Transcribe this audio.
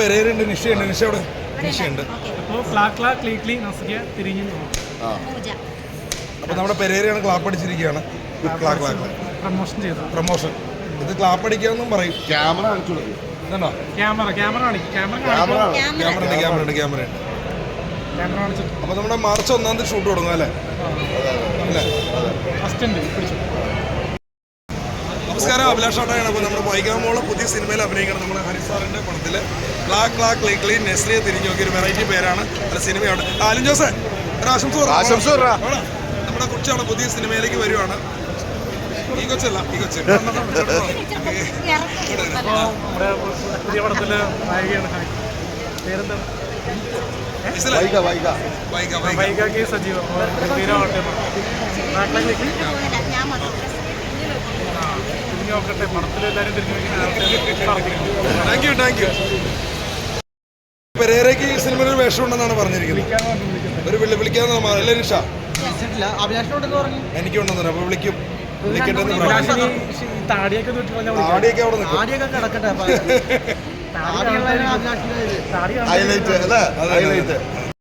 പെരേരുണ്ട്, നിഷയുണ്ട്. നിഷ അവിടെ നിഷയുണ്ട്. അപ്പോൾ നമ്മുടെ പെരേരയാണ് ക്ലാപ്പ് അടിച്ചിരിക്കുകയാണ്. പ്രൊമോഷൻ ഇത് ക്ലാപ്പ് അടിക്കാമെന്നും പറയും. ക്യാമറ കാണിച്ചു കൊടുക്കും. അപ്പൊ നമ്മുടെ മാർച്ച് 1-ാം തീയതി ഷൂട്ട് തുടങ്ങും അല്ലേ? നമസ്കാരം, അഭിലാഷ് ആട്ടാണ്. അപ്പോൾ നമ്മുടെ വൈകാമോളെ പുതിയ സിനിമയിൽ അഭിനയിക്കണം. നമ്മുടെ ഹരിസാറിന്റെ പടത്തിൽ ക്ലീൻ നെസ്ലിയെ തിരിഞ്ഞു നോക്കിയ ഒരു വെറൈറ്റി പേരാണ്. അല്ല സിനിമയാണ്. ആലിൻ ജോസേ ഒരു ആശംസ. നമ്മുടെ കൊച്ചാണ് പുതിയ സിനിമയിലേക്ക് വരുവാണ്. ഈ കൊച്ചല്ല, ഈ കൊച്ച് പുതിയ പടത്തില് നായികയാണ്. പേരെന്താണ്? വൈകാക്കി സജീവം. നോക്കട്ടെ പടത്തിൽ എല്ലാവരും താങ്ക് യു. പെരേരയ്ക്ക് ഈ സിനിമയിൽ ഒരു വേഷം ഉണ്ടെന്നാണ് പറഞ്ഞിരിക്കുന്നത്. ഒരു വിളിക്കാന്ന് എല്ലാവരും ഇഷ്ട എനിക്കുണ്ടെന്ന് പറഞ്ഞു. അപ്പൊ വിളിക്കും. താടിയൊക്കെ അവിടെ ഹൈലൈറ്റ്